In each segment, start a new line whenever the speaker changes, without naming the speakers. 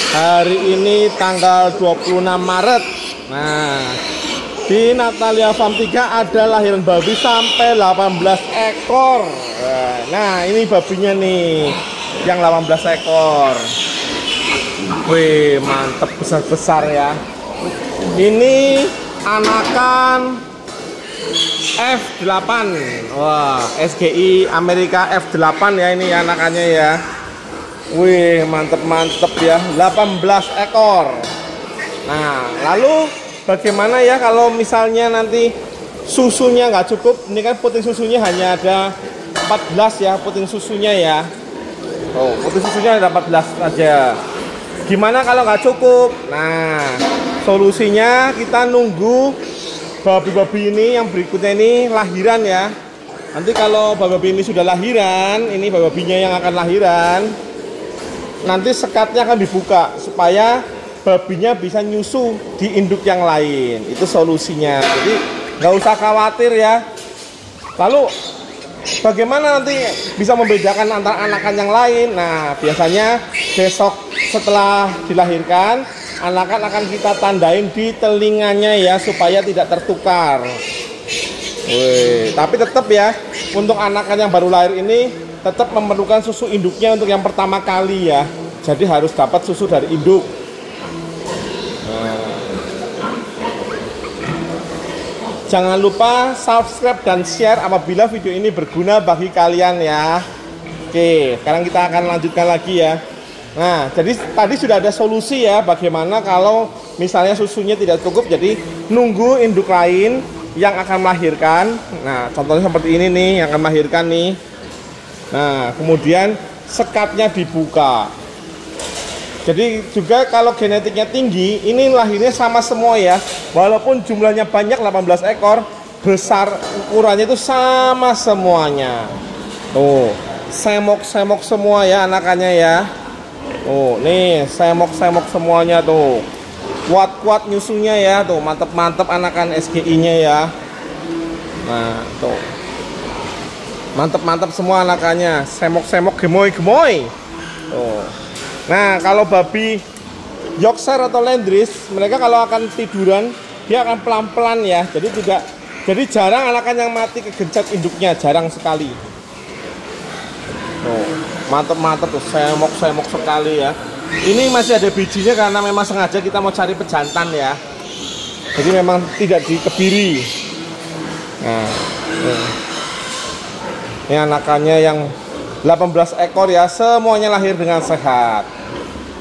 Hari ini tanggal 26 Maret. Nah, di Natalia Farm 3 ada lahiran babi sampai 18 ekor. Nah, ini babinya nih, yang 18 ekor. Wih, mantep, besar-besar ya. Ini anakan F8. Wah, SGI Amerika F8 ya, ini anakannya ya. Wih, mantep-mantep ya, 18 ekor. Nah, lalu bagaimana ya kalau misalnya nanti susunya nggak cukup? Ini kan puting susunya hanya ada 14 ya, puting susunya ya. Oh, puting susunya ada 14 aja. Gimana kalau nggak cukup? Nah, solusinya kita nunggu babi-babi ini yang berikutnya ini lahiran ya. Nanti kalau babi-babi ini sudah lahiran, ini babi-babinya yang akan lahiran, nanti sekatnya akan dibuka supaya babinya bisa nyusu di induk yang lain. Itu solusinya. Jadi nggak usah khawatir ya. Lalu bagaimana nanti bisa membedakan antara anakan yang lain? Nah, biasanya besok setelah dilahirkan, anakan akan kita tandain di telinganya ya, supaya tidak tertukar. Wih, tapi tetap ya, untuk anakan yang baru lahir ini tetap memerlukan susu induknya untuk yang pertama kali ya. Jadi harus dapat susu dari induk. Nah, jangan lupa subscribe dan share apabila video ini berguna bagi kalian ya. Oke, sekarang kita akan lanjutkan lagi ya. Nah, jadi tadi sudah ada solusi ya, bagaimana kalau misalnya susunya tidak cukup, jadi nunggu induk lain yang akan melahirkan. Nah, contohnya seperti ini nih, yang akan melahirkan nih. Nah, kemudian sekatnya dibuka. Jadi juga kalau genetiknya tinggi, ini lahirnya sama semua ya. Walaupun jumlahnya banyak 18 ekor, besar ukurannya itu sama semuanya. Tuh, semok-semok semua ya anakannya ya. Tuh, nih semok-semok semuanya tuh. Kuat-kuat nyusunya ya, tuh mantep-mantep anakan SGI-nya ya. Nah, tuh. Mantep-mantep semua anakannya, semok-semok gemoy-gemoy. Tuh. Nah, kalau babi Yorkshire atau Landrace, mereka kalau akan tiduran, dia akan pelan-pelan ya. Jadi jarang anakan yang mati kegencet induknya, jarang sekali. Tuh, mantep-mantep tuh, semok-semok sekali ya. Ini masih ada bijinya karena memang sengaja kita mau cari pejantan ya. Jadi memang tidak dikebiri. Nah, ini anakannya yang 18 ekor ya, semuanya lahir dengan sehat.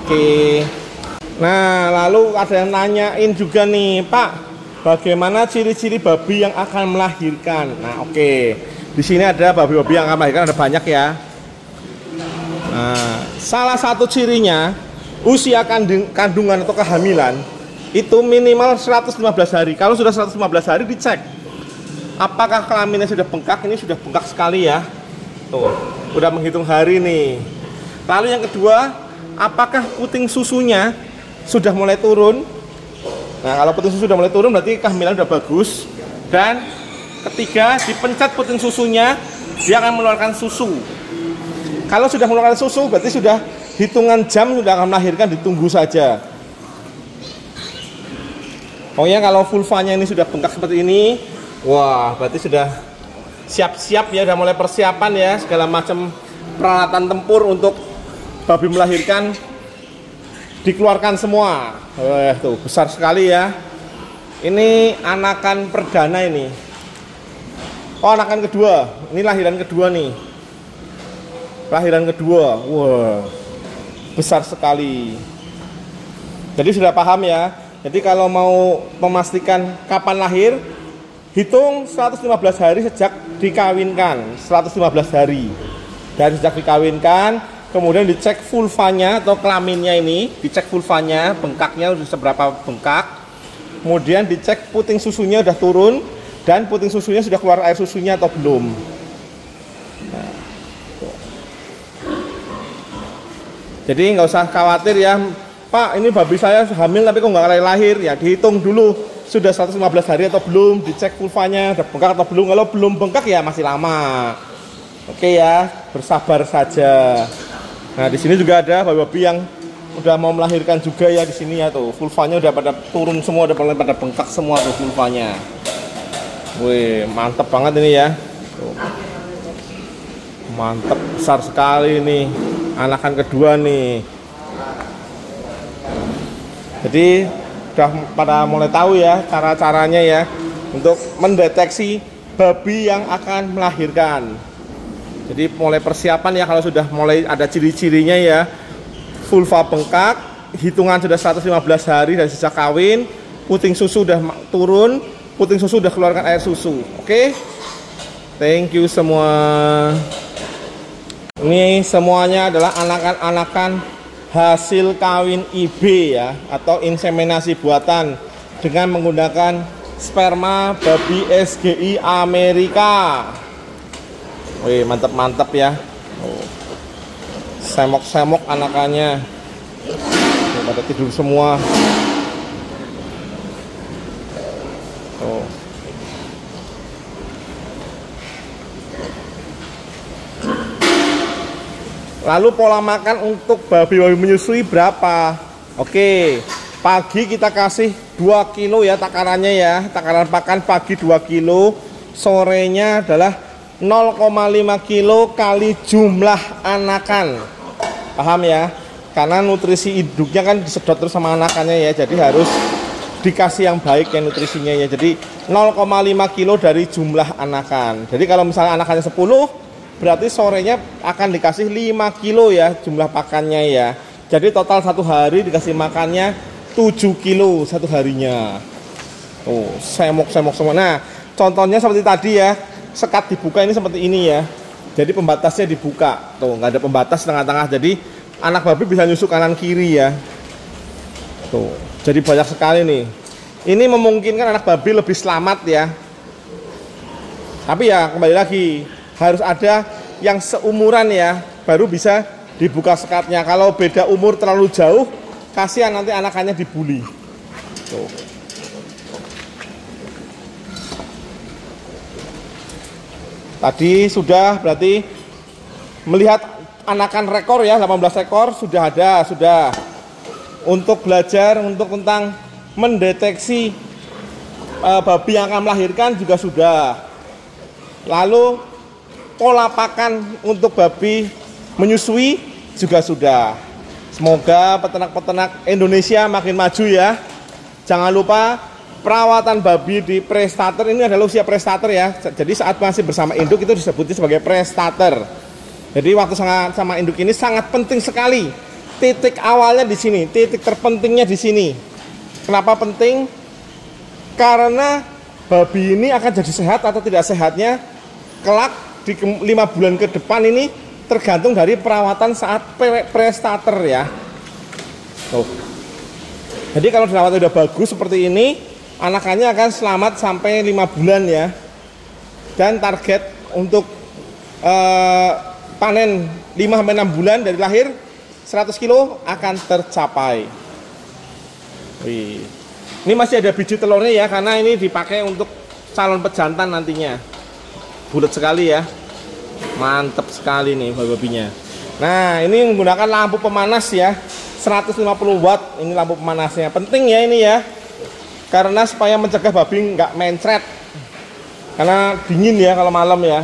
Oke. Nah, lalu ada yang nanyain juga nih, Pak, bagaimana ciri-ciri babi yang akan melahirkan? Nah, oke. Di sini ada babi-babi yang akan melahirkan, ada banyak ya. Nah, salah satu cirinya usia kandungan atau kehamilan itu minimal 115 hari. Kalau sudah 115 hari dicek apakah kelaminnya sudah bengkak. Ini sudah bengkak sekali ya. Tuh, udah menghitung hari nih. Lalu yang kedua, apakah puting susunya sudah mulai turun? Nah, kalau puting susu sudah mulai turun berarti kehamilan sudah bagus. Dan ketiga, dipencet puting susunya, dia akan mengeluarkan susu. Kalau sudah mengeluarkan susu berarti sudah hitungan jam sudah akan melahirkan, ditunggu saja. Pokoknya kalau vulvanya ini sudah bengkak seperti ini, wah, berarti sudah siap-siap ya, udah mulai persiapan ya, segala macam peralatan tempur untuk babi melahirkan dikeluarkan semua. Tuh, besar sekali ya. Ini anakan perdana ini. Oh, anakan kedua. Ini lahiran kedua nih. Lahiran kedua. Wah, besar sekali. Jadi sudah paham ya. Jadi kalau mau memastikan kapan lahir, hitung 115 hari sejak dikawinkan. 115 hari dari sejak dikawinkan. Kemudian dicek vulvanya atau kelaminnya ini, dicek vulvanya, bengkaknya sudah seberapa bengkak. Kemudian dicek puting susunya udah turun dan puting susunya sudah keluar air susunya atau belum. Nah, jadi nggak usah khawatir ya, Pak, ini babi saya hamil tapi kok nggak lahir. Ya dihitung dulu sudah 115 hari atau belum, dicek vulvanya udah bengkak atau belum. Kalau belum bengkak ya masih lama. Oke ya, bersabar saja. Nah, di sini juga ada babi-babi yang udah mau melahirkan juga ya di sini ya tuh. Vulvanya udah pada turun semua, udah pada bengkak semua tuh vulvanya. Wih, mantep banget ini ya. Tuh. Mantep, besar sekali nih. Anakan kedua nih. Jadi udah pada mulai tahu ya cara-caranya ya untuk mendeteksi babi yang akan melahirkan. Jadi mulai persiapan ya, kalau sudah mulai ada ciri-cirinya ya, vulva bengkak, hitungan sudah 115 hari dari sejak kawin, puting susu udah turun, puting susu udah keluarkan air susu. Oke? Thank you semua. Ini semuanya adalah anakan-anakan hasil kawin IB ya, atau inseminasi buatan dengan menggunakan sperma babi SGI Amerika. Wih, mantap-mantap ya. Semok-semok anakannya. Pada tidur semua. Tuh. Lalu pola makan untuk babi-babi menyusui berapa? Oke, pagi kita kasih 2 kilo ya takarannya ya. Takaran pakan pagi 2 kilo, sorenya adalah 0,5 kilo kali jumlah anakan. Paham ya? Karena nutrisi induknya kan disedot terus sama anakannya ya. Jadi harus dikasih yang baik ya nutrisinya ya. Jadi 0,5 kilo dari jumlah anakan. Jadi kalau misalnya anakannya 10, berarti sorenya akan dikasih 5 kilo ya jumlah pakannya ya. Jadi total satu hari dikasih makannya 7 kilo satu harinya. Oh, semok-semok semua. Nah, contohnya seperti tadi ya. Sekat dibuka ini seperti ini ya. Jadi pembatasnya dibuka. Tuh, nggak ada pembatas tengah-tengah. Jadi anak babi bisa nyusu kanan kiri ya. Tuh, jadi banyak sekali nih. Ini memungkinkan anak babi lebih selamat ya. Tapi ya kembali lagi, harus ada yang seumuran ya, baru bisa dibuka sekatnya. Kalau beda umur terlalu jauh, kasihan nanti anakannya dibully. Tuh. Tadi sudah berarti melihat anakan rekor ya, 18 ekor sudah ada, sudah. Untuk belajar untuk tentang mendeteksi babi yang akan melahirkan juga sudah. Lalu pola pakan untuk babi menyusui juga sudah. Semoga peternak-peternak Indonesia makin maju ya. Jangan lupa perawatan babi di prestater ini adalah usia prestater ya. Jadi saat masih bersama induk itu disebutnya sebagai prestater. Jadi waktu sama induk ini sangat penting sekali. Titik awalnya di sini, titik terpentingnya di sini. Kenapa penting? Karena babi ini akan jadi sehat atau tidak sehatnya kelak di 5 bulan ke depan ini tergantung dari perawatan saat prestater ya. Tuh. Jadi kalau dirawat udah bagus seperti ini, anakannya akan selamat sampai 5 bulan ya. Dan target untuk panen 5-6 bulan dari lahir 100 kilo akan tercapai. Wih. Ini masih ada biji telurnya ya, karena ini dipakai untuk calon pejantan nantinya. Bulat sekali ya. Mantap sekali nih babinya. Nah, ini menggunakan lampu pemanas ya. 150 watt ini lampu pemanasnya. Penting ya ini ya. Karena supaya mencegah babi nggak mencret. Karena dingin ya kalau malam ya.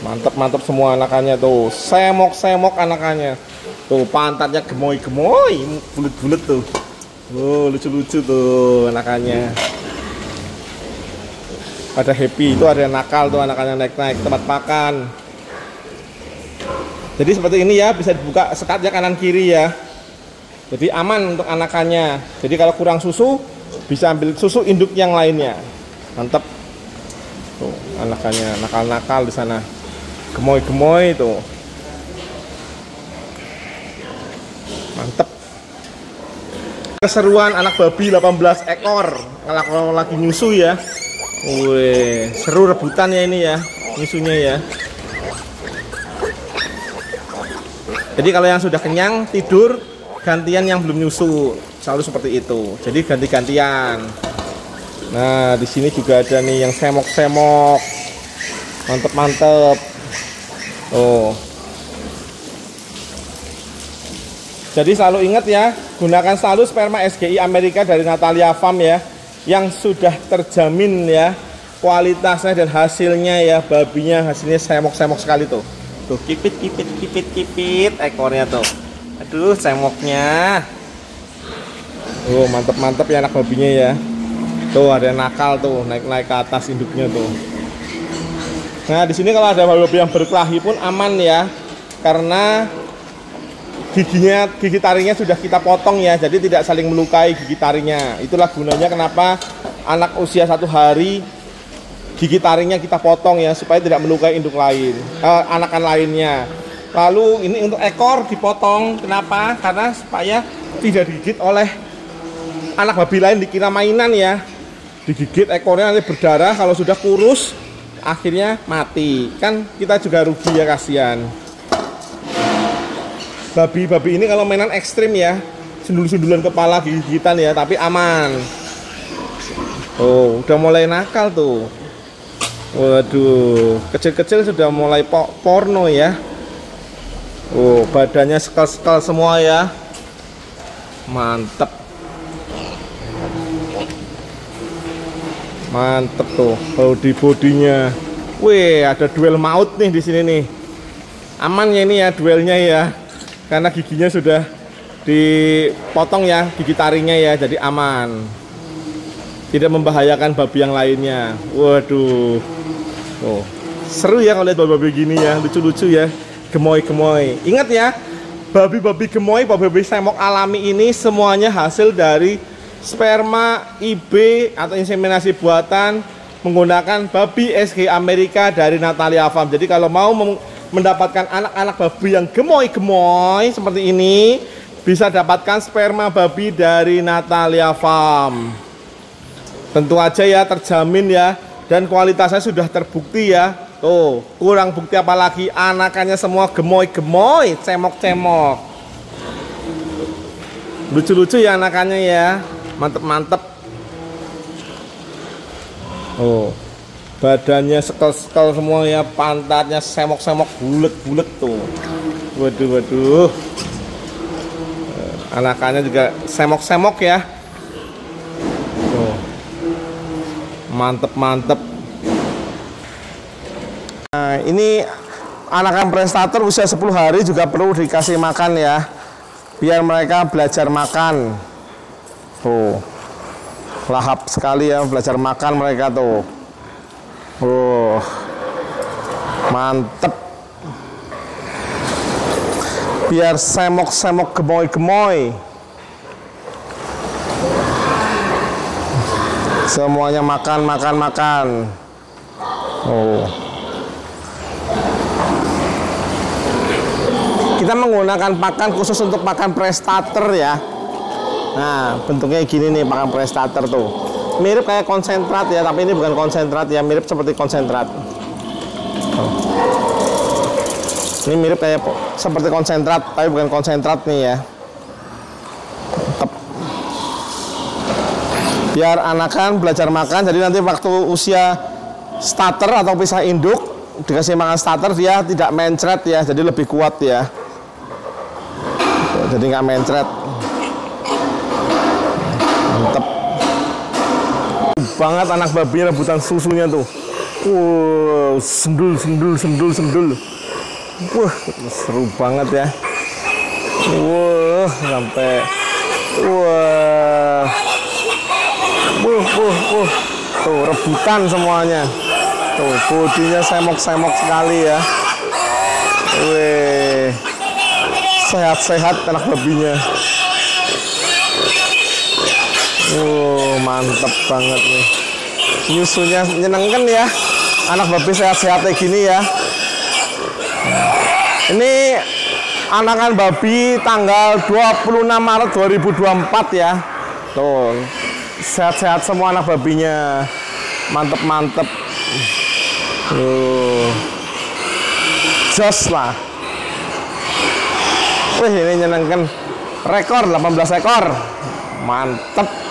Mantap-mantap semua anakannya tuh. Semok-semok anakannya. Tuh pantatnya gemoy-gemoy, bulet-bulet tuh. Oh, lucu-lucu tuh anakannya. Ada happy, itu ada nakal tuh anakannya naik-naik tempat makan. Jadi seperti ini ya, bisa dibuka sekatnya kanan kiri ya. Jadi aman untuk anakannya. Jadi kalau kurang susu, bisa ambil susu induk yang lainnya. Mantap. Tuh, anakannya nakal-nakal di sana. Gemoy-gemoy tuh. Mantap. Keseruan anak babi 18 ekor. Kalau lagi nyusu ya. Wih, seru rebutan ya ini ya, nyusunya ya. Jadi kalau yang sudah kenyang tidur, gantian yang belum nyusu, selalu seperti itu. Jadi ganti-gantian. Nah, di sini juga ada nih yang semok-semok, mantep-mantep. Oh, Jadi selalu ingat ya, gunakan selalu sperma SGI Amerika dari Natalia Farm ya, yang sudah terjamin ya kualitasnya dan hasilnya ya. Babinya hasilnya semok-semok sekali tuh. Tuh kipit ekornya tuh. Aduh semoknya. Oh mantep ya anak babinya ya. Tuh ada yang nakal tuh, naik ke atas induknya tuh. Nah di sini kalau ada babi yang berkelahi pun aman ya, karena gigi taringnya sudah kita potong ya, jadi tidak saling melukai gigi taringnya. Itulah gunanya kenapa anak usia 1 hari gigi taringnya kita potong ya, supaya tidak melukai induk lain, anakan lainnya. Lalu ini untuk ekor dipotong, kenapa? Karena supaya tidak digigit oleh anak babi lain, dikira mainan ya. Digigit ekornya nanti berdarah, kalau sudah kurus akhirnya mati, kan kita juga rugi ya, kasihan. Babi-babi ini kalau mainan ekstrim ya, sundul-sundulan kepala, gigitan ya, tapi aman. Oh, udah mulai nakal tuh. Waduh, kecil-kecil sudah mulai porno ya. Oh, badannya sekal-sekal semua ya. Mantep. Mantep tuh bodinya. Wih, ada duel maut nih di sini nih. Aman ya ini ya duelnya ya. Karena giginya sudah dipotong ya, gigi taringnya ya, jadi aman. Tidak membahayakan babi yang lainnya. Waduh. Oh, seru ya kalau lihat babi gini ya, lucu-lucu ya. Gemoy-gemoy. Ingat ya, babi-babi gemoy, babi-babi semok alami ini semuanya hasil dari sperma IB atau inseminasi buatan menggunakan babi SGI Amerika dari Natalia Farm. Jadi kalau mau mendapatkan anak-anak babi yang gemoy-gemoy seperti ini, bisa dapatkan sperma babi dari Natalia Farm. Tentu aja ya, terjamin ya, dan kualitasnya sudah terbukti ya. Tuh, kurang bukti apa lagi, anakannya semua gemoy-gemoy, cemok-cemok. Lucu-lucu ya anakannya ya, mantep-mantep. Oh, badannya sekel-sekel semua ya, pantatnya semok-semok, bulet-bulet tuh. Waduh. Anakannya juga semok-semok ya. Tuh. Mantep. Nah, ini anakan prestator usia 10 hari juga perlu dikasih makan ya, biar mereka belajar makan. Tuh. Lahap sekali ya belajar makan mereka tuh. Mantep. Biar semok-semok gemoy-gemoy. Semuanya makan. Oh. Kita menggunakan pakan khusus untuk pakan prestator ya. Nah, bentuknya gini nih pakan prestator tuh. Mirip kayak konsentrat ya, tapi ini bukan konsentrat ya, mirip seperti konsentrat. Ini mirip kayak seperti konsentrat, tapi bukan konsentrat nih ya. Mantap. Biar anakan belajar makan, jadi nanti waktu usia starter atau pisah induk dikasih makan starter, dia tidak mencret ya, jadi lebih kuat ya. Jadi nggak mencret. Mantep banget anak babi rebutan susunya tuh. Sendul. Wah, seru banget ya. Sampai tuh rebutan semuanya. Tuh bodinya semok-semok sekali ya. Wih, sehat-sehat anak babinya. Mantap banget nih. Nyusunya menyenangkan ya. Anak babi sehat-sehat kayak gini ya. Ini anakan babi tanggal 26 Maret 2024 ya. Tuh, sehat-sehat semua anak babinya. Mantep. Jos lah. Wih, ini menyenangkan. Rekor 18 ekor. Mantep.